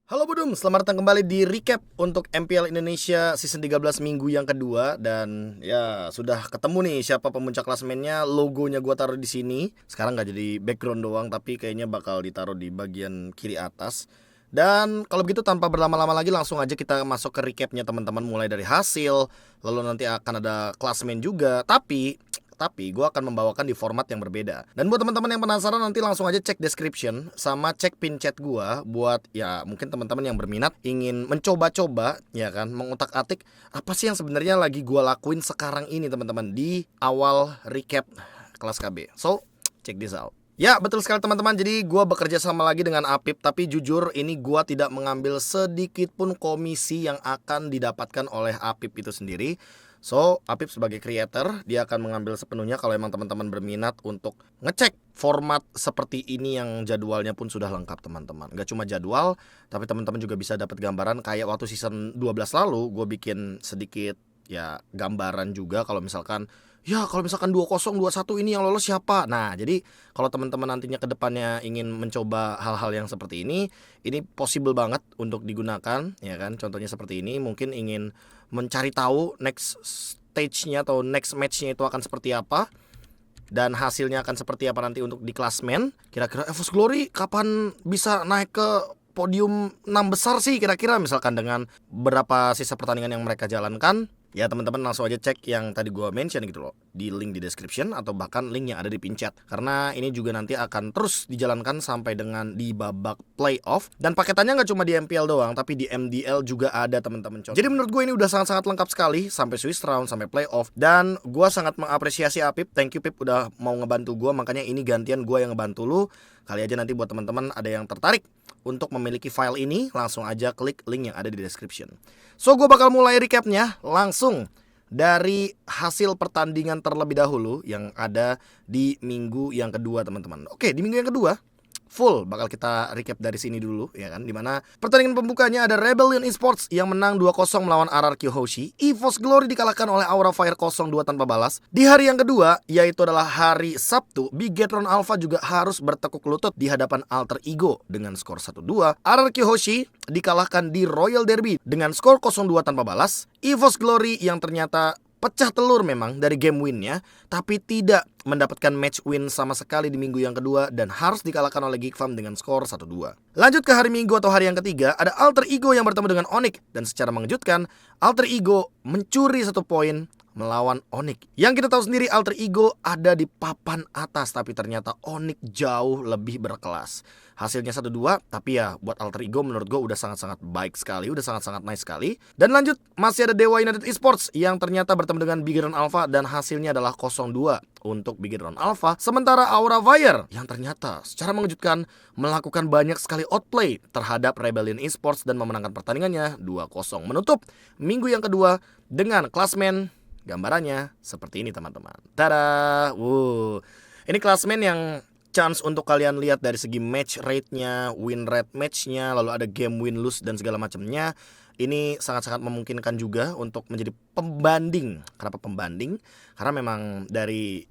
Halo Budum, selamat datang kembali di recap untuk MPL Indonesia season 13 minggu yang kedua. Dan ya sudah ketemu nih siapa pemuncak klasemennya. Logonya gua taruh di sini. Sekarang nggak jadi background doang, tapi kayaknya bakal ditaruh di bagian kiri atas. Dan kalau begitu tanpa berlama-lama lagi langsung aja kita masuk ke recapnya teman-teman. Mulai dari hasil, lalu nanti akan ada klasemen juga. Tapi gue akan membawakan di format yang berbeda. Dan buat teman-teman yang penasaran nanti langsung aja cek description sama cek pin chat gue buat ya mungkin teman-teman yang berminat ingin mencoba-coba ya kan mengutak-atik apa sih yang sebenarnya lagi gue lakuin sekarang ini teman-teman di awal recap kelas KB. So, check this out. Ya betul sekali teman-teman. Jadi gue bekerja sama lagi dengan Apip. Tapi jujur ini gue tidak mengambil sedikit pun komisi yang akan didapatkan oleh Apip itu sendiri. So Apip sebagai creator dia akan mengambil sepenuhnya kalau emang teman-teman berminat untuk ngecek format seperti ini yang jadwalnya pun sudah lengkap teman-teman. Gak cuma jadwal tapi teman-teman juga bisa dapat gambaran kayak waktu season 12 lalu gue bikin sedikit ya gambaran juga kalau misalkan 2021 ini yang lolos siapa. Nah, jadi kalau teman-teman nantinya ke depannya ingin mencoba hal-hal yang seperti ini possible banget untuk digunakan, ya kan? Contohnya seperti ini, mungkin ingin mencari tahu next stage-nya atau next match-nya itu akan seperti apa dan hasilnya akan seperti apa nanti untuk di klasmen. Kira-kira EVOS Glory kapan bisa naik ke podium 6 besar sih kira-kira misalkan dengan berapa sisa pertandingan yang mereka jalankan. Ya teman-teman langsung aja cek yang tadi gue mention gitu loh di link di description atau bahkan link yang ada di pin chat. Karena ini juga nanti akan terus dijalankan sampai dengan di babak playoff. Dan paketannya nggak cuma di MPL doang tapi di MDL juga ada teman-teman. Jadi menurut gue ini udah sangat-sangat lengkap sekali sampai Swiss round sampai playoff. Dan gue sangat mengapresiasi Apip. Thank you Pip udah mau ngebantu gue. Makanya ini gantian gue yang ngebantu lu. Kali aja nanti buat teman-teman ada yang tertarik untuk memiliki file ini, langsung aja klik link yang ada di description. So gue bakal mulai recapnya langsung dari hasil pertandingan terlebih dahulu yang ada di minggu yang kedua teman-teman. Oke, di minggu yang kedua full bakal kita recap dari sini dulu ya kan, dimana pertandingan pembukanya ada Rebellion Esports yang menang 2-0 melawan RRQ Hoshi. EVOS Glory dikalahkan oleh Aura Fire 0-2 tanpa balas. Di hari yang kedua yaitu adalah hari Sabtu, Bigetron Alpha juga harus bertekuk lutut di hadapan Alter Ego dengan skor 1-2. RRQ Hoshi dikalahkan di Royal Derby dengan skor 0-2 tanpa balas. EVOS Glory yang ternyata pecah telur memang dari game winnya, tapi tidak mendapatkan match win sama sekali di minggu yang kedua dan harus dikalahkan oleh Geek Farm dengan skor 1-2. Lanjut ke hari Minggu atau hari yang ketiga, ada Alter Ego yang bertemu dengan Onyx dan secara mengejutkan, Alter Ego mencuri 1 poin melawan Onyx. Yang kita tahu sendiri Alter Ego ada di papan atas tapi ternyata Onyx jauh lebih berkelas. Hasilnya 1-2, tapi ya buat Alter Ego menurut gue udah sangat-sangat baik sekali, udah sangat-sangat nice sekali. Dan lanjut masih ada Dewa United Esports yang ternyata bertemu dengan Bigetron Alpha dan hasilnya adalah 0-2 untuk Bigetron Alpha. Sementara Aura Fire yang ternyata secara mengejutkan melakukan banyak sekali outplay terhadap Rebellion Esports dan memenangkan pertandingannya 2-0. Menutup minggu yang kedua dengan klasmen gambarannya seperti ini teman-teman. Tada! Ini klasmen yang chance untuk kalian lihat dari segi match rate-nya, win rate match-nya, lalu ada game win lose dan segala macamnya. Ini sangat-sangat memungkinkan juga untuk menjadi pembanding. Kenapa pembanding? Karena memang dari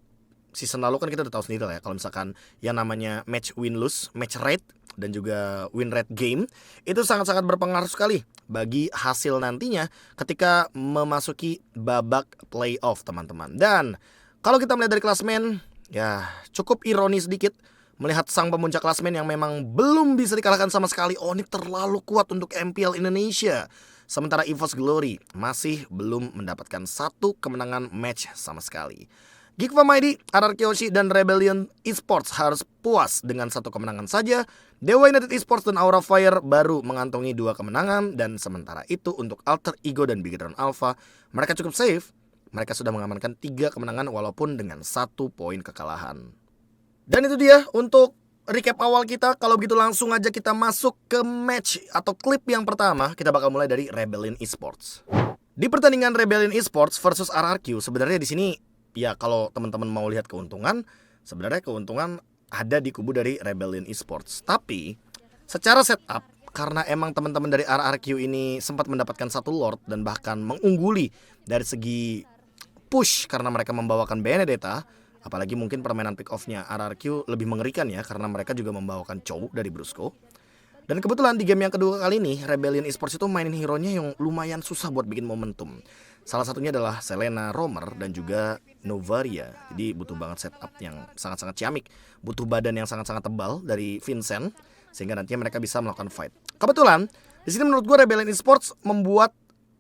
season lalu kan kita udah tahu sendiri lah ya, kalau misalkan yang namanya match win lose, match rate dan juga win rate game itu sangat-sangat berpengaruh sekali bagi hasil nantinya ketika memasuki babak playoff teman-teman. Dan kalau kita melihat dari klasmen, ya cukup ironis sedikit melihat sang pemuncak klasmen yang memang belum bisa dikalahkan sama sekali. Onyx terlalu kuat untuk MPL Indonesia. Sementara EVOS Glory masih belum mendapatkan satu kemenangan match sama sekali. Geek Farm ID, RRQ Hoshi, dan Rebellion Esports harus puas dengan satu kemenangan saja. Dewa United Esports dan Aura Fire baru mengantongi 2 kemenangan. Dan sementara itu untuk Alter Ego dan Bigetron Alpha, mereka cukup safe. Mereka sudah mengamankan 3 kemenangan walaupun dengan 1 poin kekalahan. Dan itu dia untuk recap awal kita. Kalau begitu langsung aja kita masuk ke match atau klip yang pertama. Kita bakal mulai dari Rebellion Esports. Di pertandingan Rebellion Esports versus RRQ, sebenarnya di sini ya kalau teman-teman mau lihat keuntungan, sebenarnya keuntungan ada di kubu dari Rebellion Esports. Tapi secara setup, karena emang teman-teman dari RRQ ini sempat mendapatkan 1 Lord dan bahkan mengungguli dari segi push karena mereka membawakan Benedetta, apalagi mungkin permainan pick off-nya RRQ lebih mengerikan ya karena mereka juga membawakan Chow dari Brusco. Dan kebetulan di game yang kedua kali ini Rebellion Esports itu mainin hero-nya yang lumayan susah buat bikin momentum. Salah satunya adalah Selena, Romer, dan juga Novaria. Jadi butuh banget setup yang sangat-sangat ciamik, butuh badan yang sangat-sangat tebal dari Vincent sehingga nantinya mereka bisa melakukan fight. Kebetulan di sini menurut gue Rebellion Esports membuat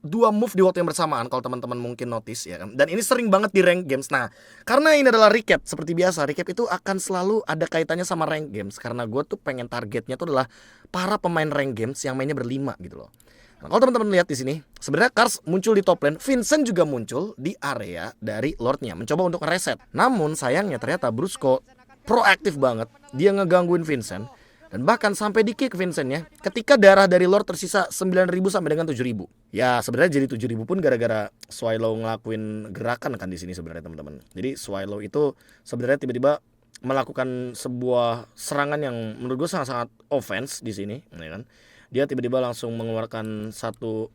dua move di waktu yang bersamaan kalau teman-teman mungkin notice ya kan. Dan ini sering banget di rank games. Nah, karena ini adalah recap seperti biasa, recap itu akan selalu ada kaitannya sama rank games karena gue tuh pengen targetnya tuh adalah para pemain rank games yang mainnya berlima gitu loh. Nah, kalau teman-teman lihat di sini, sebenarnya Kars muncul di top lane, Vincent juga muncul di area dari Lordnya, mencoba untuk ngereset. Namun sayangnya ternyata Brusco proaktif banget, dia ngegangguin Vincent. Dan bahkan sampai di kick Vincentnya ketika darah dari Lord tersisa 9.000 sampai dengan 7.000. Ya sebenarnya jadi 7.000 pun gara-gara Swallow ngelakuin gerakan kan di sini sebenarnya teman-teman. Jadi Swallow itu sebenarnya tiba-tiba melakukan sebuah serangan yang menurut gue sangat-sangat offense di sini, ya kan. Dia tiba-tiba langsung mengeluarkan satu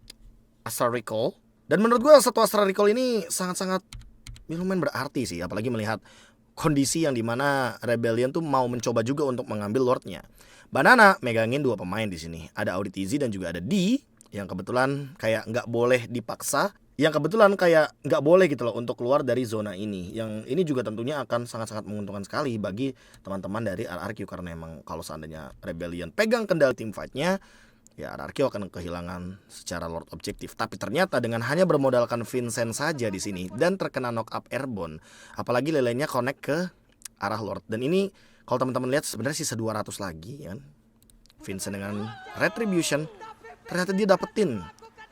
Astral Recall. Dan menurut gue satu Astral Recall ini sangat-sangat lumayan berarti sih, apalagi melihat kondisi yang dimana Rebellion tuh mau mencoba juga untuk mengambil Lordnya. Banana megangin dua pemain di sini. Ada Auditizi dan juga ada D yang kebetulan kayak nggak boleh dipaksa, yang kebetulan kayak nggak boleh gitu loh untuk keluar dari zona ini. Yang ini juga tentunya akan sangat-sangat menguntungkan sekali bagi teman-teman dari RRQ karena emang kalau seandainya Rebellion pegang kendali tim fightnya, ya RRQ akan kehilangan secara Lord objektif. Tapi ternyata dengan hanya bermodalkan Vincent saja di sini dan terkena knock up airborne, apalagi lelenya connect ke arah Lord. Dan ini kalau teman-teman lihat sebenarnya sisa 200 lagi ya kan. Vincent dengan Retribution ternyata dia dapetin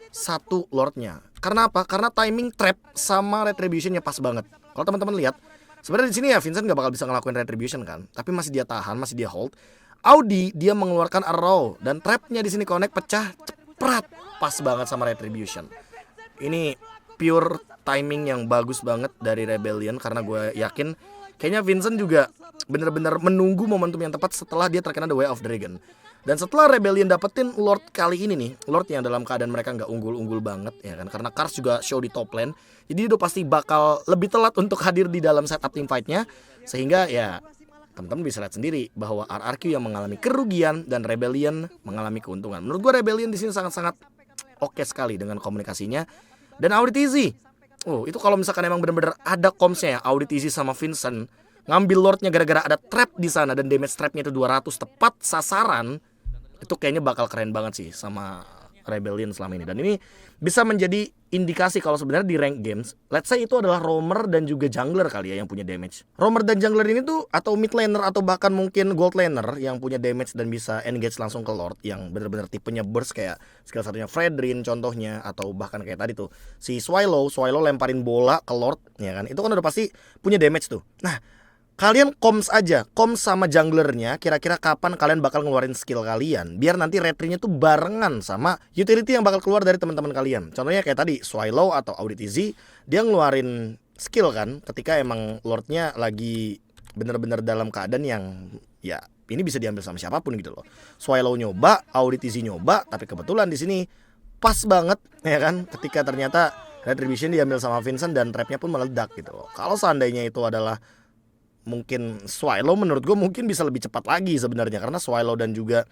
satu Lordnya. Karena apa? Karena timing trap sama Retributionnya pas banget. Kalau teman-teman lihat sebenarnya di sini ya Vincent nggak bakal bisa ngelakuin Retribution kan, tapi masih dia tahan, masih dia hold. Audi dia mengeluarkan arrow dan trapnya di sini connect pecah ceprat pas banget sama Retribution. Ini pure timing yang bagus banget dari Rebellion karena gue yakin kayaknya Vincent juga bener-bener menunggu momentum yang tepat setelah dia terkena The Way of Dragon. Dan setelah Rebellion dapetin Lord kali ini nih, Lord yang dalam keadaan mereka nggak unggul-unggul banget ya kan, karena Kars juga show di top lane, jadi udah pasti bakal lebih telat untuk hadir di dalam setup team fightnya, sehingga ya teman-teman bisa lihat sendiri bahwa RRQ yang mengalami kerugian dan Rebellion mengalami keuntungan. Menurut gue Rebellion di sini sangat-sangat oke sekali dengan komunikasinya. Dan Auditizi, itu kalau misalkan emang benar-benar ada komsnya ya, Auditizi sama Vincent ngambil Lordnya gara-gara ada trap di sana dan damage trapnya itu 200 tepat sasaran, itu kayaknya bakal keren banget sih sama Rebellion selama ini. Dan ini bisa menjadi indikasi kalau sebenarnya di rank games, let's say itu adalah roamer dan juga jungler kali ya yang punya damage. Roamer dan jungler ini tuh atau mid laner atau bahkan mungkin gold laner yang punya damage dan bisa engage langsung ke Lord, yang benar-benar tipenya burst kayak skill satunya Fredrin contohnya, atau bahkan kayak tadi tuh si Swallow lemparin bola ke Lord ya kan. Itu kan udah pasti punya damage tuh. Nah, kalian koms aja, koms sama junglernya, kira-kira kapan kalian bakal ngeluarin skill kalian, biar nanti retrinya tuh barengan sama utility yang bakal keluar dari teman-teman kalian. Contohnya kayak tadi, Swallow atau Auditizi, dia ngeluarin skill kan, ketika emang Lordnya lagi bener-bener dalam keadaan yang ya ini bisa diambil sama siapapun gitu loh. Swallow nyoba, Auditizi nyoba, tapi kebetulan di sini pas banget ya kan, ketika ternyata Retribution diambil sama Vincent dan trapnya pun meledak gitu loh. Kalau seandainya itu adalah mungkin Swallow, menurut gue mungkin bisa lebih cepat lagi sebenarnya, karena Swallow dan juga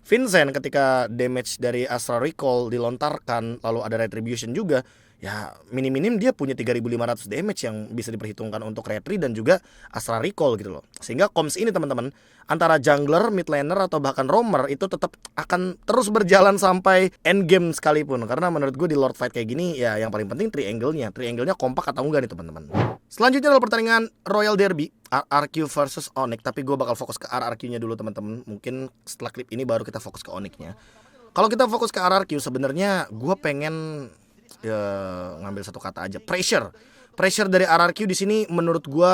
Vincent ketika damage dari Astral Recall dilontarkan lalu ada Retribution juga, ya minim-minim dia punya 3.500 damage yang bisa diperhitungkan untuk Retri dan juga Astral Recall gitu loh. Sehingga comms ini teman-teman antara jungler, mid laner atau bahkan roamer itu tetap akan terus berjalan sampai end game sekalipun, karena menurut gue di Lord fight kayak gini ya yang paling penting triangle-nya kompak atau enggak nih teman-teman. Selanjutnya adalah pertandingan Royal Derby RRQ versus Onyx, tapi gue bakal fokus ke RRQ-nya dulu teman-teman. Mungkin setelah klip ini baru kita fokus ke Onyx-nya. Kalau kita fokus ke RRQ, sebenarnya gue pengen ngambil satu kata aja, pressure dari RRQ di sini menurut gue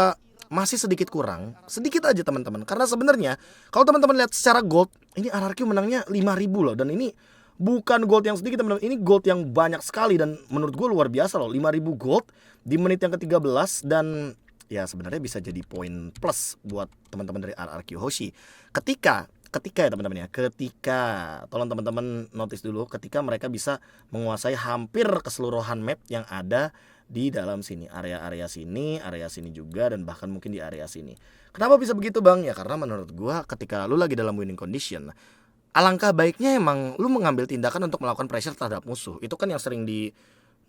masih sedikit kurang, sedikit aja teman-teman. Karena sebenarnya kalau teman-teman lihat secara gold, ini RRQ menangnya 5.000 loh, dan ini bukan gold yang sedikit teman-teman, ini gold yang banyak sekali dan menurut gue luar biasa loh. 5.000 gold di menit yang ke-13, dan ya sebenarnya bisa jadi poin plus buat teman-teman dari RRQ Hoshi. Ketika ya teman-teman ya, ketika tolong teman-teman notice dulu, ketika mereka bisa menguasai hampir keseluruhan map yang ada di dalam sini, area sini juga, dan bahkan mungkin di area sini. Kenapa bisa begitu bang? Ya karena menurut gue ketika lu lagi dalam winning condition, alangkah baiknya emang lu mengambil tindakan untuk melakukan pressure terhadap musuh. Itu kan yang sering di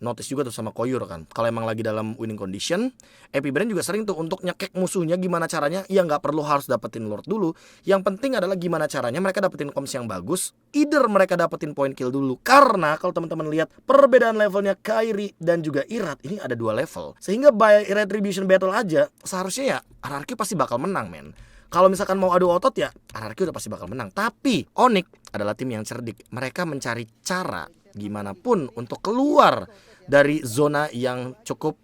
notice juga tuh sama Koyur kan. Kalau emang lagi dalam winning condition, Epic Brain juga sering tuh untuk nyekek musuhnya gimana caranya. Ya nggak perlu harus dapetin Lord dulu. Yang penting adalah gimana caranya mereka dapetin comms yang bagus. Either mereka dapetin point kill dulu. Karena kalau teman-teman lihat perbedaan levelnya Kairi dan juga Irat, ini ada 2 level. Sehingga by Retribution Battle aja seharusnya ya RRQ pasti bakal menang men. Kalau misalkan mau adu otot ya RRQ udah pasti bakal menang. Tapi Onyx adalah tim yang cerdik. Mereka mencari cara gimana pun untuk keluar dari zona yang cukup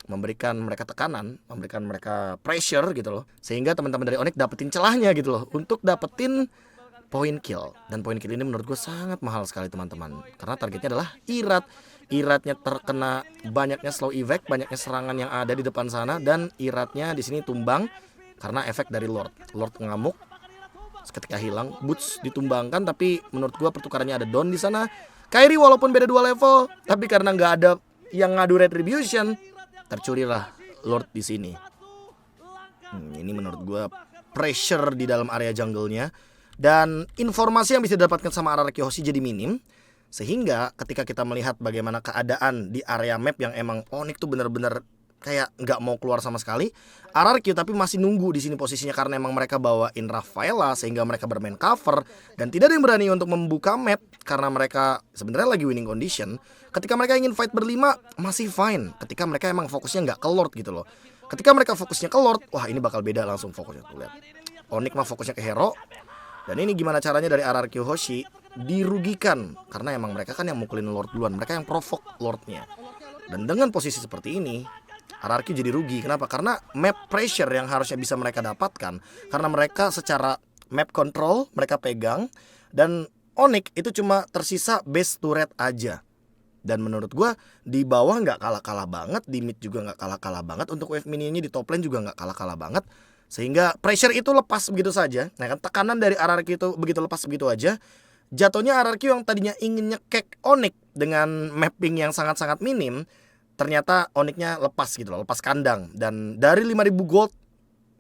memberikan mereka tekanan, memberikan mereka pressure gitu loh. Sehingga teman-teman dari Onyx dapetin celahnya gitu loh untuk dapetin point kill. Dan point kill ini menurut gue sangat mahal sekali teman-teman. Karena targetnya adalah Irat. Iratnya terkena banyaknya slow evac, banyaknya serangan yang ada di depan sana, dan Iratnya di sini tumbang karena efek dari Lord. Lord ngamuk, seketika hilang, Boots ditumbangkan, tapi menurut gua pertukarannya ada Dawn di sana. Kairi walaupun beda 2 level, tapi karena nggak ada yang ngadu Retribution, tercurilah Lord di sini. Ini menurut gua pressure di dalam area jungle-nya, dan informasi yang bisa didapatkan sama RRQ Hoshi jadi minim. Sehingga ketika kita melihat bagaimana keadaan di area map yang emang Onyx tuh bener-bener kayak nggak mau keluar sama sekali, RRQ tapi masih nunggu di sini posisinya karena emang mereka bawain Rafaela sehingga mereka bermain cover dan tidak ada yang berani untuk membuka map karena mereka sebenarnya lagi winning condition. Ketika mereka ingin fight berlima masih fine, ketika mereka emang fokusnya nggak ke Lord gitu loh. Ketika mereka fokusnya ke Lord, wah ini bakal beda langsung fokusnya tuh lihat. Onyx mah fokusnya ke hero. Dan ini gimana caranya dari RRQ Hoshi dirugikan karena emang mereka kan yang mukulin Lord duluan, mereka yang provoke Lordnya. Dan dengan posisi seperti ini RRQ jadi rugi. Kenapa? Karena map pressure yang harusnya bisa mereka dapatkan, karena mereka secara map control mereka pegang, dan Onyx itu cuma tersisa base turret aja. Dan menurut gue di bawah nggak kalah-kalah banget, di mid juga nggak kalah-kalah banget, untuk wave minionnya di top lane juga nggak kalah-kalah banget. Sehingga pressure itu lepas begitu saja. Nah kan tekanan dari RRQ itu begitu lepas begitu aja. Jatuhnya RRQ yang tadinya ingin nyekek Onyx dengan mapping yang sangat-sangat minim, ternyata Onyx-nya lepas gitu loh, lepas kandang. Dan dari 5.000 gold,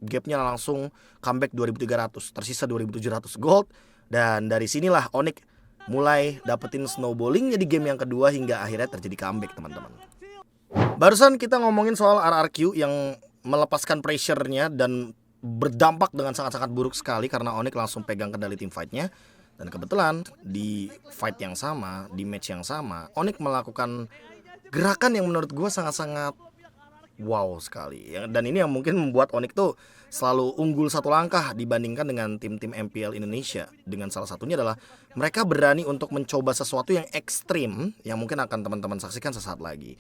gapnya langsung comeback 2.300, tersisa 2.700 gold. Dan dari sinilah Onyx mulai dapetin snowballingnya di game yang kedua hingga akhirnya terjadi comeback teman-teman. Barusan kita ngomongin soal RRQ yang melepaskan pressure-nya dan berdampak dengan sangat-sangat buruk sekali karena Onyx langsung pegang kendali tim fight-nya. Dan kebetulan di fight yang sama, di match yang sama, Onyx melakukan gerakan yang menurut gue sangat-sangat wow sekali. Dan ini yang mungkin membuat Onyx tuh selalu unggul 1 langkah dibandingkan dengan tim-tim MPL Indonesia. Dengan salah satunya adalah mereka berani untuk mencoba sesuatu yang ekstrim yang mungkin akan teman-teman saksikan sesaat lagi.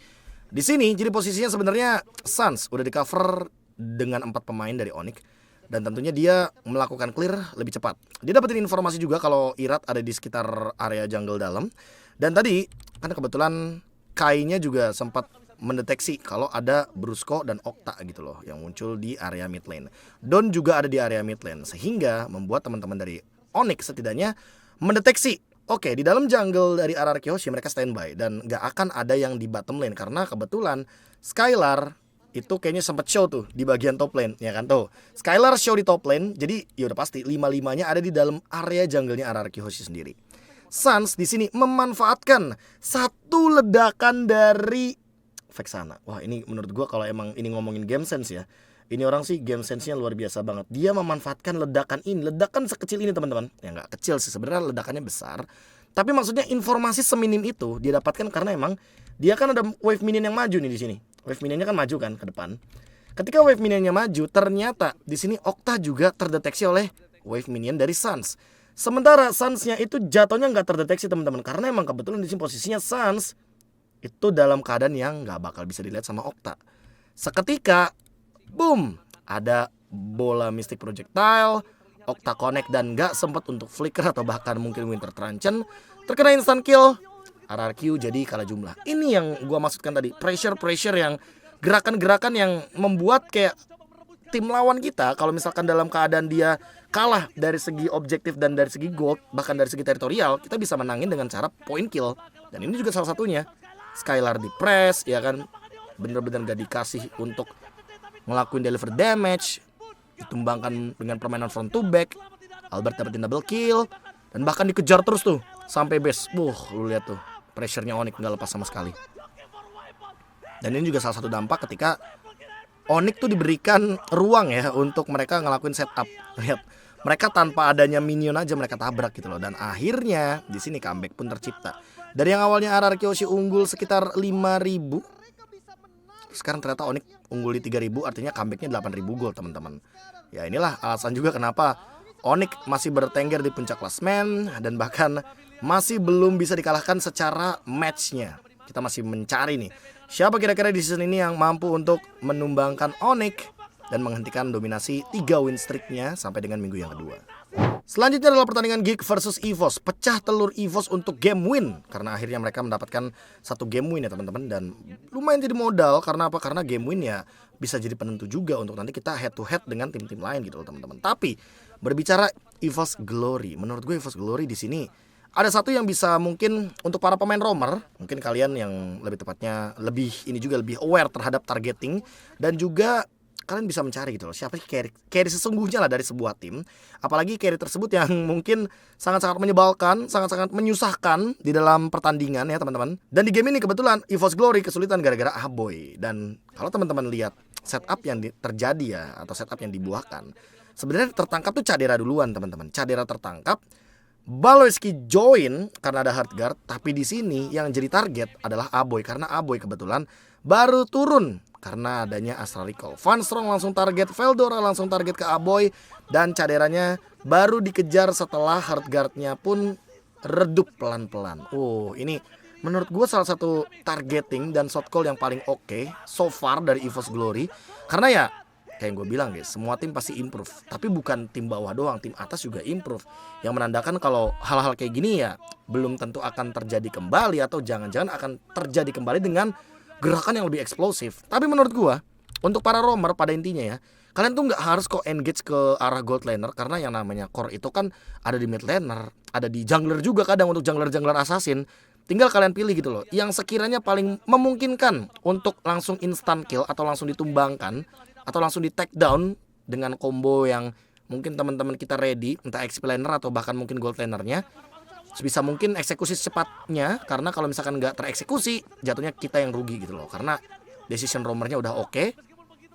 Di sini jadi posisinya sebenarnya Suns udah di cover dengan 4 pemain dari Onyx. Dan tentunya dia melakukan clear lebih cepat. Dia dapetin informasi juga kalau Irat ada di sekitar area jungle dalam. Dan tadi kan kebetulan Kai-nya juga sempat mendeteksi kalau ada Brusco dan Okta gitu loh yang muncul di area mid lane. Dawn juga ada di area mid lane sehingga membuat teman-teman dari Onyx setidaknya mendeteksi, oke, di dalam jungle dari RRQ Hoshi mereka standby dan gak akan ada yang di bottom lane karena kebetulan Skylar itu kayaknya sempat show tuh di bagian top lane, ya kan tuh. Skylar show di top lane, jadi ya udah pasti 5-5-nya ada di dalam area jungle-nya RRQ Hoshi sendiri. Suns di sini memanfaatkan satu ledakan dari Vexana. Wah, ini menurut gua kalau emang ini ngomongin game sense ya, ini orang sih game sense-nya luar biasa banget. Dia memanfaatkan ledakan ini, ledakan sekecil ini teman-teman. Ya nggak kecil sih sebenarnya, ledakannya besar. Tapi maksudnya informasi seminim itu dia dapatkan karena emang dia kan ada wave minion yang maju nih di sini. Wave minionnya kan maju kan ke depan. Ketika wave minionnya maju, ternyata di sini Okta juga terdeteksi oleh wave minion dari Suns. Sementara Suns-nya itu jatuhnya nggak terdeteksi teman-teman karena emang kebetulan di sini posisinya Suns itu dalam keadaan yang nggak bakal bisa dilihat sama Okta. Seketika, boom, ada bola Mystic Projectile, Okta connect dan nggak sempat untuk flicker atau bahkan mungkin Winter Truncheon, terkena instant kill. RRQ jadi kalah jumlah. Ini yang gua maksudkan tadi, pressure yang gerakan-gerakan yang membuat kayak tim lawan kita kalau misalkan dalam keadaan dia kalah dari segi objektif dan dari segi gold, bahkan dari segi teritorial, kita bisa menangin dengan cara point kill. Dan ini juga salah satunya. Skylar di press, ya kan, bener-bener gak dikasih untuk ngelakuin deliver damage, ditumbangkan dengan permainan front to back. Albert dapetin double kill. Dan bahkan dikejar terus tuh sampai base. Lu lihat tuh, pressure-nya Onyx nggak lepas sama sekali. Dan ini juga salah satu dampak ketika Onyx tuh diberikan ruang ya untuk mereka ngelakuin setup. Lihat, mereka tanpa adanya minion aja mereka tabrak gitu loh. Dan akhirnya di sini comeback pun tercipta. Dari yang awalnya RRQ Yoshi unggul sekitar 5.000, sekarang ternyata Onyx unggul di 3.000, artinya comebacknya 8.000 gol teman-teman. Ya inilah alasan juga kenapa Onyx masih bertengger di puncak klasmen dan bahkan masih belum bisa dikalahkan secara matchnya. Kita masih mencari nih siapa kira-kira di season ini yang mampu untuk menumbangkan Onyx dan menghentikan dominasi 3 win streaknya sampai dengan minggu yang kedua. Selanjutnya adalah pertandingan Geek versus EVOS. Pecah telur EVOS untuk game win, karena akhirnya mereka mendapatkan 1 game win ya teman-teman. Dan lumayan jadi modal, karena apa? Karena game win ya bisa jadi penentu juga untuk nanti kita head to head dengan tim-tim lain gitu loh teman-teman. Tapi berbicara EVOS Glory, menurut gue EVOS Glory di sini ada satu yang bisa mungkin untuk para pemain roamer, mungkin kalian yang lebih tepatnya lebih aware terhadap targeting, dan juga kalian bisa mencari gitu loh siapa sih carry sesungguhnya lah dari sebuah tim. Apalagi carry tersebut yang mungkin sangat-sangat menyebalkan, sangat-sangat menyusahkan di dalam pertandingan ya teman-teman. Dan di game ini kebetulan EVOS Glory kesulitan gara-gara Aboy. Dan kalau teman-teman lihat setup yang terjadi ya, atau setup yang dibuahkan, sebenarnya tertangkap tuh Cadera duluan teman-teman. Cadera tertangkap, Baloyski join karena ada hard guard, tapi di sini yang jadi target adalah Aboy karena Aboy kebetulan baru turun karena adanya Astral Recall. Van Strong langsung target, Veldora langsung target ke Aboy, dan Caderanya baru dikejar setelah hard guardnya pun redup pelan-pelan. Ini menurut gue salah satu targeting dan shot call yang paling oke so far dari EVOS Glory. Karena ya kayak yang gue bilang guys, semua tim pasti improve, tapi bukan tim bawah doang, tim atas juga improve. Yang menandakan kalau hal-hal kayak gini ya belum tentu akan terjadi kembali, atau jangan-jangan akan terjadi kembali dengan gerakan yang lebih eksplosif. Tapi menurut gue, untuk para roamer pada intinya ya, kalian tuh nggak harus kok engage ke arah gold laner, karena yang namanya core itu kan ada di mid laner, ada di jungler juga kadang untuk jungler-jungler assassin. Tinggal kalian pilih gitu loh, yang sekiranya paling memungkinkan untuk langsung instant kill atau langsung ditumbangkan atau langsung di take down dengan combo yang mungkin teman-teman kita ready, entah XP laner atau bahkan mungkin gold lanernya. Sebisa mungkin eksekusi secepatnya, karena kalau misalkan nggak tereksekusi jatuhnya kita yang rugi gitu loh. Karena decision roamernya udah oke,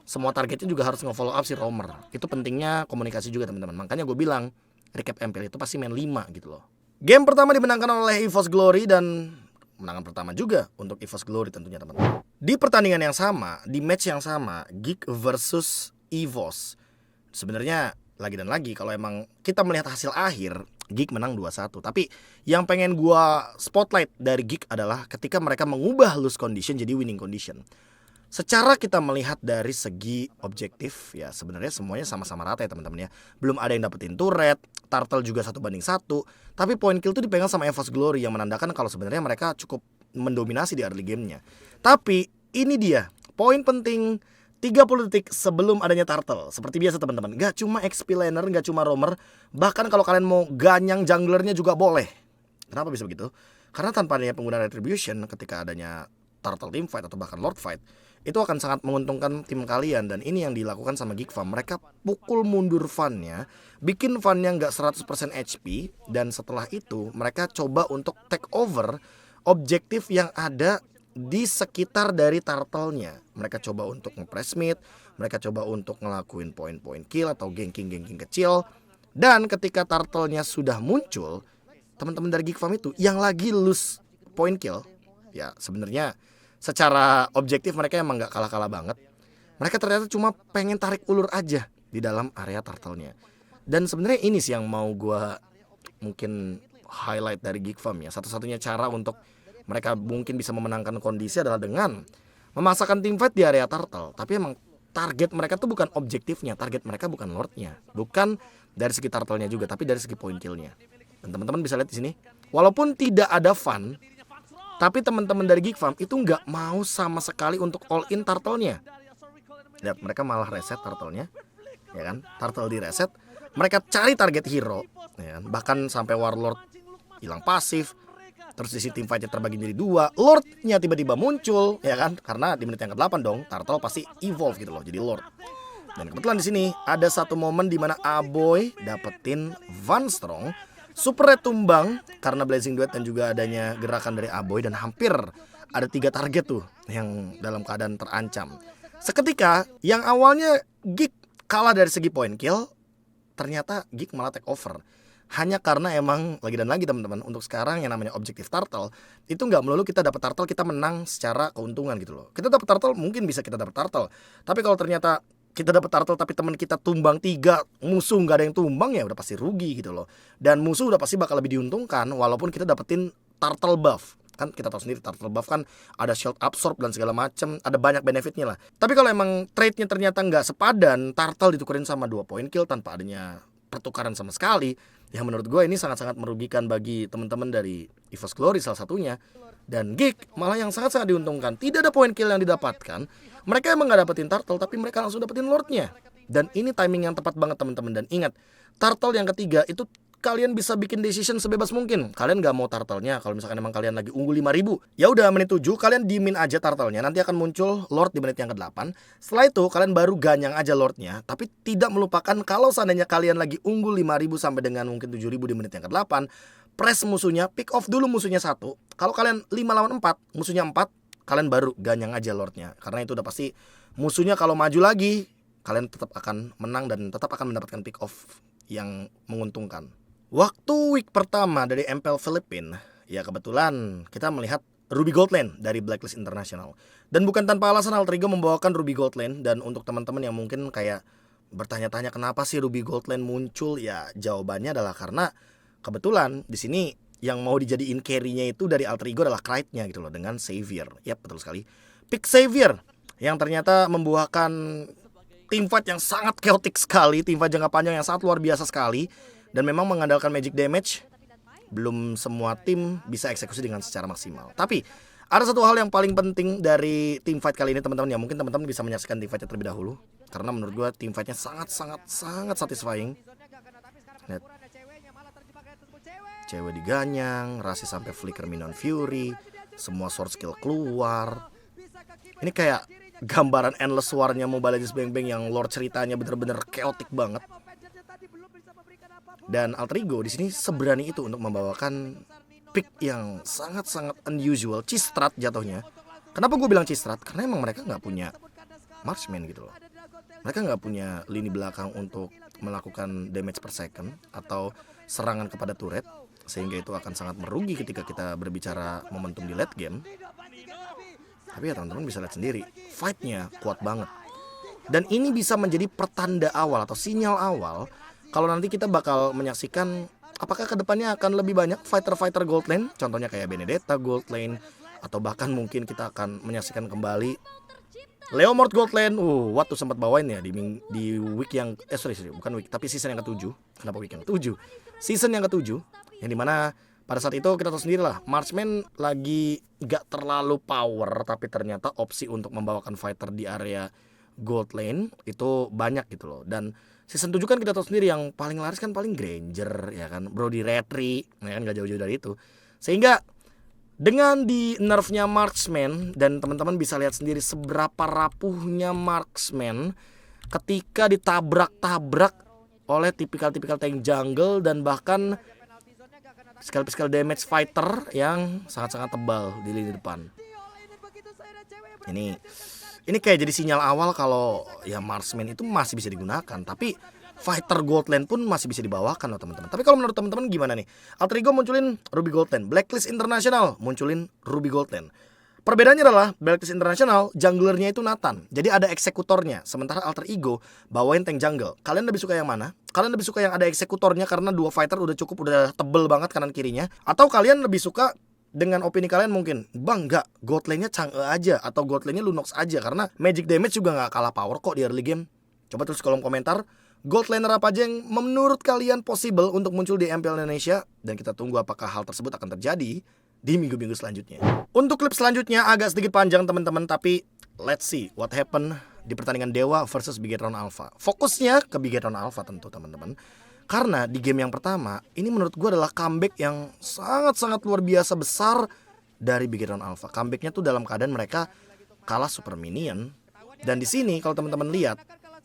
semua targetnya juga harus nge-follow up si roamer. Itu pentingnya komunikasi juga teman-teman. Makanya gue bilang recap MPL itu pasti main 5 gitu loh. Game pertama dimenangkan oleh EVOS Glory, dan menangan pertama juga untuk EVOS Glory tentunya teman-teman. Di pertandingan yang sama, di match yang sama, Geek versus EVOS. Sebenarnya lagi dan lagi kalau emang kita melihat hasil akhir, Geek menang 2-1. Tapi yang pengen gua spotlight dari Geek adalah ketika mereka mengubah lose condition jadi winning condition. Secara kita melihat dari segi objektif ya sebenarnya semuanya sama-sama rata ya teman-teman ya. Belum ada yang dapetin turret, turtle juga 1-1. Tapi point kill itu dipegang sama EVOS Glory, yang menandakan kalau sebenarnya mereka cukup mendominasi di early game-nya. Tapi ini dia poin penting 30 detik sebelum adanya turtle. Seperti biasa teman-teman, gak cuma XP laner, gak cuma roamer, bahkan kalau kalian mau ganyang junglernya juga boleh. Kenapa bisa begitu? Karena tanpa adanya penggunaan retribution, ketika adanya turtle team fight atau bahkan lord fight, itu akan sangat menguntungkan tim kalian. Dan ini yang dilakukan sama Geek Farm. Mereka pukul mundur Van-nya, bikin Van-nya gak 100% HP, dan setelah itu mereka coba untuk take over objektif yang ada di sekitar dari turtle-nya. Mereka coba untuk nge-press mid, mereka coba untuk ngelakuin point kill atau ganking kecil. Dan ketika turtle-nya sudah muncul, teman-teman dari Geek Farm itu yang lagi lose point kill, ya sebenarnya secara objektif mereka emang gak kalah-kalah banget. Mereka ternyata cuma pengen tarik ulur aja di dalam area turtle-nya. Dan sebenarnya ini sih yang mau gue mungkin highlight dari Geek Farm ya. Satu-satunya cara untuk mereka mungkin bisa memenangkan kondisi adalah dengan memasakkan teamfight di area turtle. Tapi emang target mereka tuh bukan objektifnya, target mereka bukan lordnya, bukan dari segi turtle-nya juga, tapi dari segi point kill-nya. Dan teman-teman bisa lihat di sini, walaupun tidak ada Van, tapi teman-teman dari Geek Farm itu nggak mau sama sekali untuk all in turtle-nya. Lihat, mereka malah reset turtle-nya, ya kan? Turtle di reset, mereka cari target hero, ya kan? Bahkan sampai warlord hilang pasif. Terus di sini tim fight-nya terbagi jadi 2, Lord-nya tiba-tiba muncul, ya kan? Karena di menit yang ke-8 dong, turtle pasti evolve gitu loh, jadi Lord. Dan kebetulan di sini ada satu momen di mana Aboy dapetin Van Strong Super Red tumbang karena Blazing Duet dan juga adanya gerakan dari Aboy, dan hampir ada 3 target tuh yang dalam keadaan terancam. Seketika yang awalnya Geek kalah dari segi point kill, ternyata Geek malah take over. Hanya karena emang lagi dan lagi teman-teman, untuk sekarang yang namanya objektif turtle itu nggak melulu kita dapat turtle kita menang secara keuntungan gitu loh. Kita dapat turtle mungkin bisa kita dapat turtle, tapi kalau ternyata kita dapat turtle tapi teman kita tumbang 3, musuh nggak ada yang tumbang, ya udah pasti rugi gitu loh. Dan musuh udah pasti bakal lebih diuntungkan walaupun kita dapetin turtle buff. Kan kita tahu sendiri turtle buff kan ada shield absorb dan segala macem, ada banyak benefitnya lah. Tapi kalau emang trade-nya ternyata nggak sepadan, turtle ditukerin sama 2 point kill tanpa adanya pertukaran sama sekali, yang menurut gue ini sangat-sangat merugikan bagi teman-teman dari EVOS Glory salah satunya. Dan Geek malah yang sangat-sangat diuntungkan, tidak ada point kill yang didapatkan. Mereka emang gak dapetin turtle, tapi mereka langsung dapetin lordnya. Dan ini timing yang tepat banget teman-teman. Dan ingat, turtle yang ketiga itu kalian bisa bikin decision sebebas mungkin. Kalian gak mau turtle-nya, kalau misalkan emang kalian lagi unggul 5000, ya udah menit 7 kalian dimin aja turtle-nya. Nanti akan muncul lord di menit yang ke-8. Setelah itu kalian baru ganyang aja lordnya. Tapi tidak melupakan kalau seandainya kalian lagi unggul 5000 sampai dengan mungkin 7000 di menit yang ke-8, press musuhnya, pick off dulu musuhnya 1. Kalau kalian 5 lawan 4, musuhnya 4, kalian baru ganyang aja lordnya. Karena itu udah pasti musuhnya kalau maju lagi, kalian tetap akan menang dan tetap akan mendapatkan pick off yang menguntungkan. Waktu week pertama dari MPL Philippines, ya kebetulan kita melihat Ruby Gold Lane dari Blacklist International. Dan bukan tanpa alasan Alter Ego membawakan Ruby Gold Lane. Dan untuk teman-teman yang mungkin kayak bertanya-tanya kenapa sih Ruby Gold Lane muncul, ya jawabannya adalah karena kebetulan di sini yang mau dijadiin carry-nya itu dari Alter Ego adalah Krite-nya gitu loh, dengan Xavier. Yap, betul sekali. Pick Xavier yang ternyata membuahkan teamfight yang sangat chaotic sekali, teamfight jangka panjang yang sangat luar biasa sekali. Dan memang mengandalkan magic damage, belum semua tim bisa eksekusi dengan secara maksimal. Tapi ada satu hal yang paling penting dari teamfight kali ini teman-teman, ya mungkin teman-teman bisa menyaksikan teamfightnya terlebih dahulu, karena menurut gue teamfightnya sangat satisfying. Lihat, cewek diganyang, Rasi sampai flicker Minion Fury, semua sword skill keluar. Ini kayak gambaran Endless War-nya Mobile Legends Bang Bang yang lore ceritanya bener-bener chaotic banget. Dan Alter Ego di sini seberani itu untuk membawakan pick yang sangat unusual, Cheese-strat jatuhnya. Kenapa gue bilang Cheese-strat? Karena emang mereka nggak punya marksman gitu loh. Mereka nggak punya lini belakang untuk melakukan damage per second atau serangan kepada turret, sehingga itu akan sangat merugi ketika kita berbicara momentum di late game. Tapi ya teman-teman bisa lihat sendiri, fight-nya kuat banget. Dan ini bisa menjadi pertanda awal atau sinyal awal kalau nanti kita bakal menyaksikan apakah kedepannya akan lebih banyak fighter-fighter Gold Lane, contohnya kayak Benedetta Gold Lane, atau bahkan mungkin kita akan menyaksikan kembali Leomord Gold Lane. Waktu sempat bawain ya di week yang sorry, bukan week, tapi season yang ke-7. Kenapa week yang ke-7? Season yang ke-7, yang dimana pada saat itu kita tahu sendiri lah, marksman lagi gak terlalu power, tapi ternyata opsi untuk membawakan fighter di area Gold Lane itu banyak gitu loh. Dan season 7 kan kita tahu sendiri yang paling laris kan paling Granger, ya kan, Brody Retry, ya kan, gak jauh-jauh dari itu. Sehingga dengan di nerfnya marksman, dan teman-teman bisa lihat sendiri seberapa rapuhnya marksman ketika ditabrak-tabrak oleh tipikal-tipikal tank jungle dan bahkan skill damage fighter yang sangat-sangat tebal di lini depan. Ini kayak jadi sinyal awal kalau ya marksman itu masih bisa digunakan, tapi fighter Gold Lane pun masih bisa dibawakan loh teman-teman. Tapi kalau menurut teman-teman gimana nih? Alter Ego munculin Ruby Gold Lane, Blacklist International munculin Ruby Gold Lane. Perbedaannya adalah Blacklist International junglernya itu Nathan, jadi ada eksekutornya. Sementara Alter Ego bawain tank jungle. Kalian lebih suka yang mana? Kalian lebih suka yang ada eksekutornya karena dua fighter udah cukup, udah tebel banget kanan kirinya? Atau kalian lebih suka dengan opini kalian mungkin, bang enggak, Gold Lane-nya Chang'e aja atau Gold Lane-nya Lunox aja karena magic damage juga gak kalah power kok di early game? Coba tulis kolom komentar Gold Laner apa aja yang menurut kalian possible untuk muncul di MPL Indonesia, dan kita tunggu apakah hal tersebut akan terjadi di minggu-minggu selanjutnya. Untuk klip selanjutnya agak sedikit panjang teman-teman, tapi let's see what happen di pertandingan Dewa versus Bigetron Alpha. Fokusnya ke Bigetron Alpha tentu teman-teman, karena di game yang pertama ini menurut gue adalah comeback yang sangat-sangat luar biasa besar dari Bigetron Alpha. Comebacknya tuh dalam keadaan mereka kalah super minion, dan di sini kalau teman-teman lihat,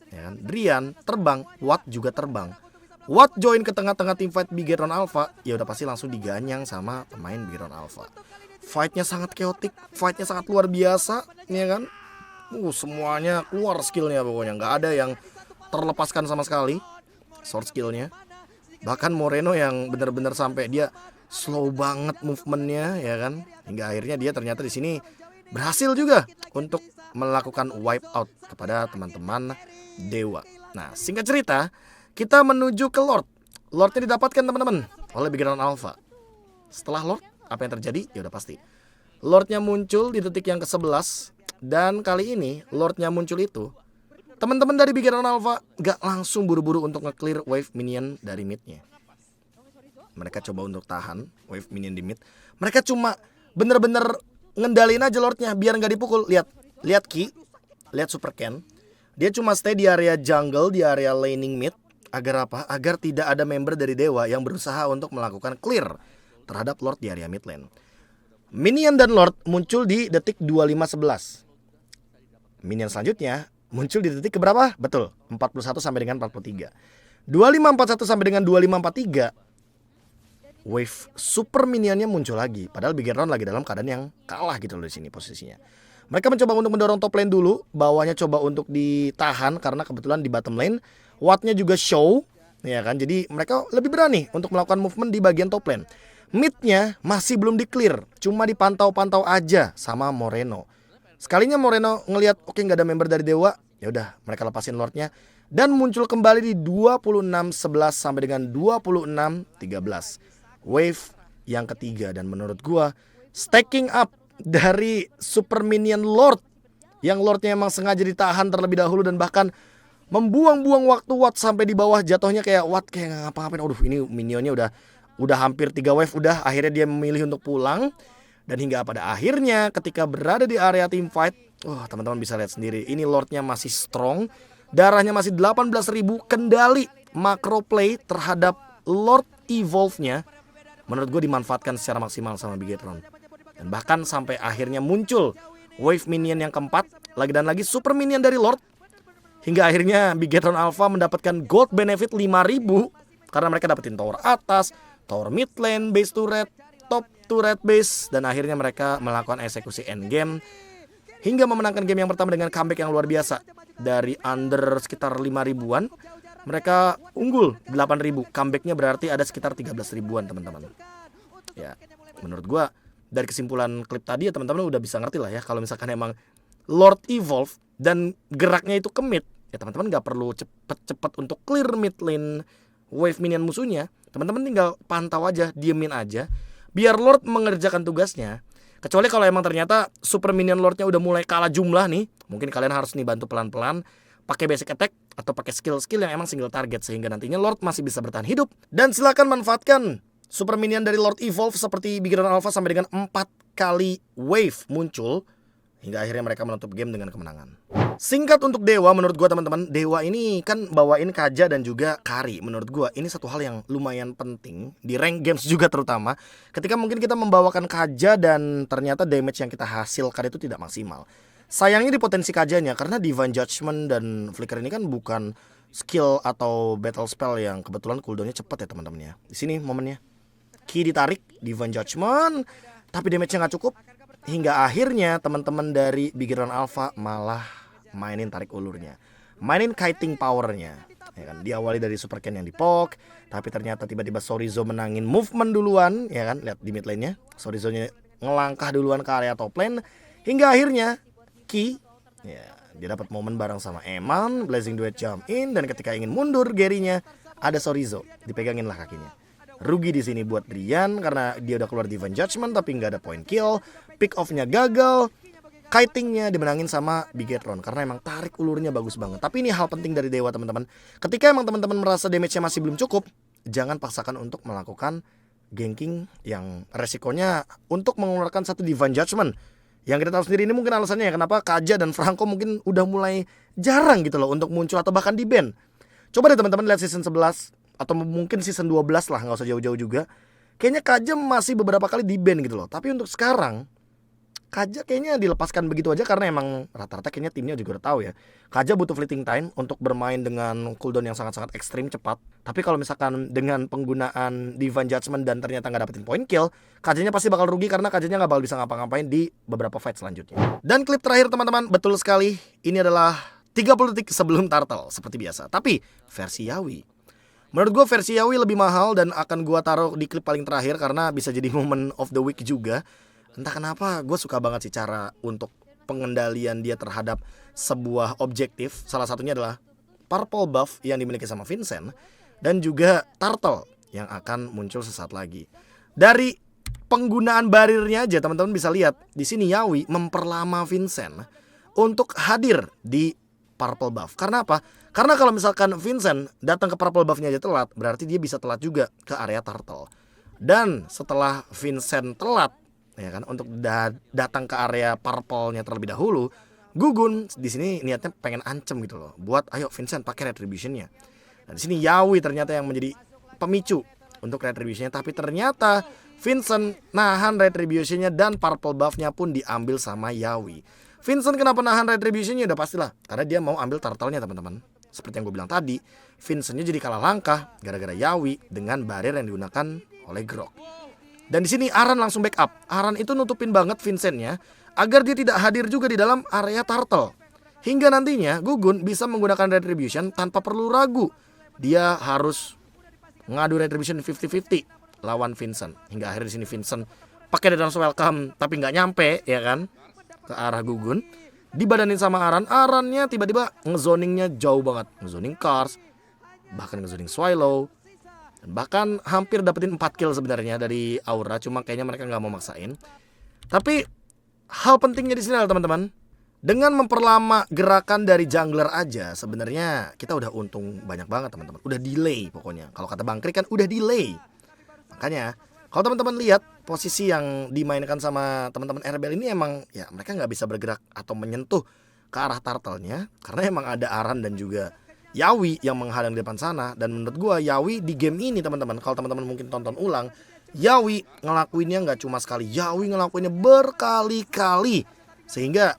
ya kan, Drian terbang, Watt juga terbang. Watt join ke tengah-tengah tim fight Bigetron Alpha, ya udah pasti langsung diganyang sama pemain Bigetron Alpha. Fightnya sangat chaotic, fightnya sangat luar biasa, ya kan? Semuanya keluar skillnya pokoknya, nggak ada yang terlepaskan sama sekali sword skillnya. Bahkan Moreno yang benar-benar sampai dia slow banget movementnya, ya kan? Hingga akhirnya dia ternyata di sini berhasil juga untuk melakukan wipe out kepada teman-teman Dewa. Nah, singkat cerita, kita menuju ke Lord. Lordnya didapatkan teman-teman oleh Bigetron Alpha. Setelah Lord, apa yang terjadi? Ya udah pasti Lordnya muncul di detik yang ke-11. Dan kali ini Lordnya muncul itu, teman-teman dari Bigetron Alpha gak langsung buru-buru untuk nge-clear wave minion dari midnya. Mereka coba untuk tahan wave minion di mid. Mereka cuma bener-bener ngendalin aja Lordnya biar gak dipukul. Lihat Ki, lihat Super Ken. Dia cuma stay di area jungle, di area laning mid. Agar apa? Agar tidak ada member dari Dewa yang berusaha untuk melakukan clear terhadap Lord di area mid lane. Minion dan Lord muncul di detik 25:11. Minion selanjutnya muncul di detik keberapa? Betul, 41 sampai dengan 43. 25:41 sampai dengan 25:43. Wave super minionnya muncul lagi. Padahal Bigetron lagi dalam keadaan yang kalah gitu loh di sini posisinya. Mereka mencoba untuk mendorong top lane dulu, bawahnya coba untuk ditahan karena kebetulan di bottom lane Wattnya juga show, ya kan? Jadi mereka lebih berani untuk melakukan movement di bagian top lane. Midnya masih belum di clear, cuma dipantau-pantau aja sama Moreno. Sekalinya Moreno ngelihat oke nggak ada member dari Dewa, ya udah mereka lepasin Lordnya dan muncul kembali di 26:11 sampai dengan 26:13. Wave yang ketiga, dan menurut gua stacking up dari super minion Lord yang Lordnya emang sengaja ditahan terlebih dahulu dan bahkan membuang-buang waktu Watt sampai di bawah, jatuhnya kayak Watt kayak nggak ngapa-ngapain. Aduh, ini minionnya udah hampir 3 wave, udah akhirnya dia memilih untuk pulang. Dan hingga pada akhirnya ketika berada di area team fight, teman-teman bisa lihat sendiri, ini Lordnya masih strong, darahnya masih 18.000, kendali macro play terhadap Lord Evolve-nya menurut gue dimanfaatkan secara maksimal sama Bigetron. Dan bahkan sampai akhirnya muncul wave minion yang keempat, lagi dan lagi super minion dari Lord. Hingga akhirnya Bigetron Alpha mendapatkan gold benefit 5.000 karena mereka dapetin tower atas, tower mid lane, base turret, top turret base, dan akhirnya mereka melakukan eksekusi endgame hingga memenangkan game yang pertama dengan comeback yang luar biasa. Dari under sekitar 5.000-an mereka unggul 8.000. Comebacknya berarti ada sekitar 13.000-an teman-teman. Ya, menurut gua dari kesimpulan klip tadi ya teman-teman udah bisa ngerti lah ya, kalau misalkan emang Lord Evolve dan geraknya itu ke mid, ya teman-teman gak perlu cepet-cepet untuk clear mid lane wave minion musuhnya. Teman-teman tinggal pantau aja, diemin aja, biar Lord mengerjakan tugasnya. Kecuali kalau emang ternyata super minion Lordnya udah mulai kalah jumlah nih, mungkin kalian harus nih bantu pelan-pelan pakai basic attack atau pakai skill-skill yang emang single target sehingga nantinya Lord masih bisa bertahan hidup. Dan silakan manfaatkan super minion dari Lord Evolve seperti Bigetron Alpha sampai dengan 4 kali wave muncul hingga akhirnya mereka menutup game dengan kemenangan. Singkat untuk Dewa, menurut gua teman-teman, Dewa ini kan bawain Kaja dan juga Kari. Menurut gua ini satu hal yang lumayan penting di rank games juga, terutama ketika mungkin kita membawakan Kaja dan ternyata damage yang kita hasilkan itu tidak maksimal. Sayangnya di potensi Kajanya, karena Divine Judgment dan Flicker ini kan bukan skill atau battle spell yang kebetulan cooldownnya cepat ya teman-teman ya. Di sini momennya Ki ditarik Divine Judgment, tapi damage-nya nggak cukup. Hingga akhirnya teman-teman dari Bigetron Alpha malah mainin tarik ulurnya, mainin kiting powernya, ya kan. Diawali dari Super Ken yang dipok, tapi ternyata tiba-tiba Sorizo menangin movement duluan, ya kan. Lihat di mid lane-nya, Sorizo-nya ngelangkah duluan ke area top lane. Hingga akhirnya Ki, ya, dia dapat momen bareng sama Eman, Blazing Duet jump in, dan ketika ingin mundur Gary-nya, ada Sorizo, dipegangin lah kakinya. Rugi di sini buat Drian karena dia udah keluar Divine Judgment tapi nggak ada point kill, pick off-nya gagal, kitingnya dimenangin sama Bigetron karena emang tarik ulurnya bagus banget. Tapi ini hal penting dari Dewa teman-teman. Ketika emang teman-teman merasa damage-nya masih belum cukup, jangan paksakan untuk melakukan ganking yang resikonya untuk mengeluarkan satu Divine Judgment. Yang kita tahu sendiri ini mungkin alasannya ya kenapa Kaja dan Franco mungkin udah mulai jarang gitu loh untuk muncul atau bahkan di ban. Coba deh teman-teman lihat season 11 atau mungkin season 12 lah, nggak usah jauh-jauh juga. Kayaknya Kaja masih beberapa kali di ban gitu loh. Tapi untuk sekarang Kaja kayaknya dilepaskan begitu aja karena emang rata-rata kayaknya timnya juga udah tahu ya. Kaja butuh fleeting time untuk bermain dengan cooldown yang sangat-sangat ekstrim cepat. Tapi kalau misalkan dengan penggunaan Divine Judgment dan ternyata nggak dapetin point kill, Kajanya pasti bakal rugi karena Kajanya nggak bakal bisa ngapa-ngapain di beberapa fight selanjutnya. Dan klip terakhir teman-teman, betul sekali, ini adalah 30 detik sebelum turtle seperti biasa. Tapi versi Yawi. Menurut gue versi Yawi lebih mahal dan akan gue taruh di klip paling terakhir karena bisa jadi moment of the week juga. Entah kenapa gue suka banget sih cara untuk pengendalian dia terhadap sebuah objektif. Salah satunya adalah purple buff yang dimiliki sama Vincent dan juga turtle yang akan muncul sesaat lagi. Dari penggunaan barirnya aja teman-teman bisa lihat di sini Yawi memperlama Vincent untuk hadir di purple buff. Karena apa? Karena kalau misalkan Vincent datang ke purple buffnya aja telat, berarti dia bisa telat juga ke area turtle. Dan setelah Vincent telat, ya kan, untuk datang ke area purple-nya terlebih dahulu, Gugun di sini niatnya pengen ancem gitu loh, buat ayo Vincent pakai retribution-nya. Nah, di sini Yawi ternyata yang menjadi pemicu untuk retribution-nya, tapi ternyata Vincent nahan retribution-nya dan purple buff-nya pun diambil sama Yawi. Vincent kenapa nahan retribution-nya? Udah pastilah karena dia mau ambil turtle-nya teman-teman. Seperti yang gue bilang tadi, Vincent-nya jadi kalah langkah gara-gara Yawi dengan barrier yang digunakan oleh Grok. Dan di sini Aran langsung backup. Aran itu nutupin banget Vincent-nya agar dia tidak hadir juga di dalam area turtle. Hingga nantinya Gugun bisa menggunakan retribution tanpa perlu ragu. Dia harus ngadu retribution 50-50 lawan Vincent. Hingga akhirnya di sini Vincent pakai dance welcome tapi nggak nyampe ya kan ke arah Gugun. Dibadanin sama Aran. Arannya tiba-tiba ngezoningnya jauh banget. Ngezoning Cars, bahkan ngezoning Swallow. Bahkan hampir dapetin 4 kill sebenarnya dari Aura, cuma kayaknya mereka nggak mau maksain. Tapi hal pentingnya di sini adalah teman-teman, dengan memperlama gerakan dari jungler aja sebenarnya kita udah untung banyak banget teman-teman. Udah delay pokoknya. Kalau kata Bang Krik kan udah delay. Makanya kalau teman-teman lihat posisi yang dimainkan sama teman-teman RBL ini emang ya mereka nggak bisa bergerak atau menyentuh ke arah turtle-nya karena emang ada Aran dan juga Yawi yang menghadang di depan sana. Dan menurut gua Yawi di game ini teman-teman, kalau teman-teman mungkin tonton ulang, Yawi ngelakuinnya nggak cuma sekali, Yawi ngelakuinnya berkali-kali. Sehingga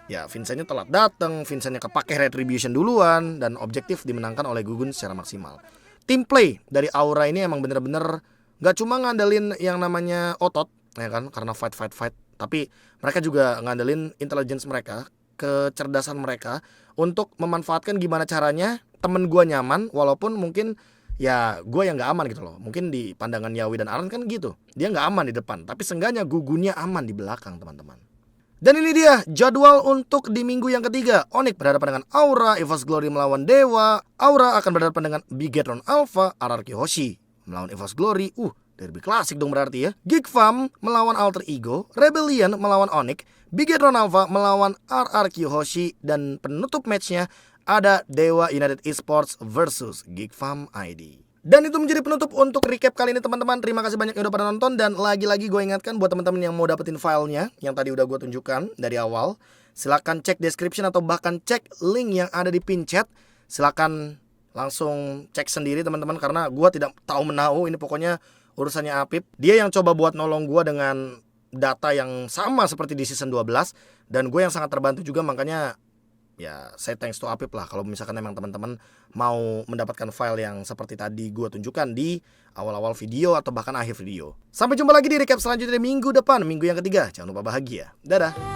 ya Vincent-nya telat datang, Vincent-nya kepake retribution duluan, dan objektif dimenangkan oleh Gugun secara maksimal. Team play dari Aura ini emang bener-bener nggak cuma ngandelin yang namanya otot ya kan, karena fight, tapi mereka juga ngandelin intelligence mereka, kecerdasan mereka untuk memanfaatkan gimana caranya temen gue nyaman walaupun mungkin ya gue yang nggak aman gitu loh. Mungkin di pandangan Yawi dan Aran kan gitu, dia nggak aman di depan, tapi seenggaknya Gugunnya aman di belakang teman-teman. Dan ini dia jadwal untuk di minggu yang ketiga. Onyx berhadapan dengan Aura, EVOS Glory melawan Dewa. Aura akan berhadapan dengan Bigetron Alpha, RRQ Hoshi melawan EVOS Glory. Derby klasik dong berarti ya. Geek Farm melawan Alter Ego, Rebellion melawan Onyx, Bigetron Alpha melawan RRQ Hoshi, dan penutup matchnya ada Dewa United Esports versus Geek Farm ID. Dan itu menjadi penutup untuk recap kali ini teman-teman. Terima kasih banyak yang udah pada nonton. Dan lagi-lagi gue ingatkan buat teman-teman yang mau dapetin filenya yang tadi udah gue tunjukkan dari awal, silakan cek description atau bahkan cek link yang ada di pin chat. Silakan langsung cek sendiri teman-teman, karena gue tidak tahu menahu. Ini pokoknya urusannya Apip. Dia yang coba buat nolong gue dengan data yang sama seperti di season 12. Dan gue yang sangat terbantu juga, makanya ya saya thanks to Apip lah. Kalau misalkan emang teman-teman mau mendapatkan file yang seperti tadi gue tunjukkan di awal-awal video atau bahkan akhir video. Sampai jumpa lagi di recap selanjutnya di minggu depan, minggu yang ketiga. Jangan lupa bahagia. Dadah.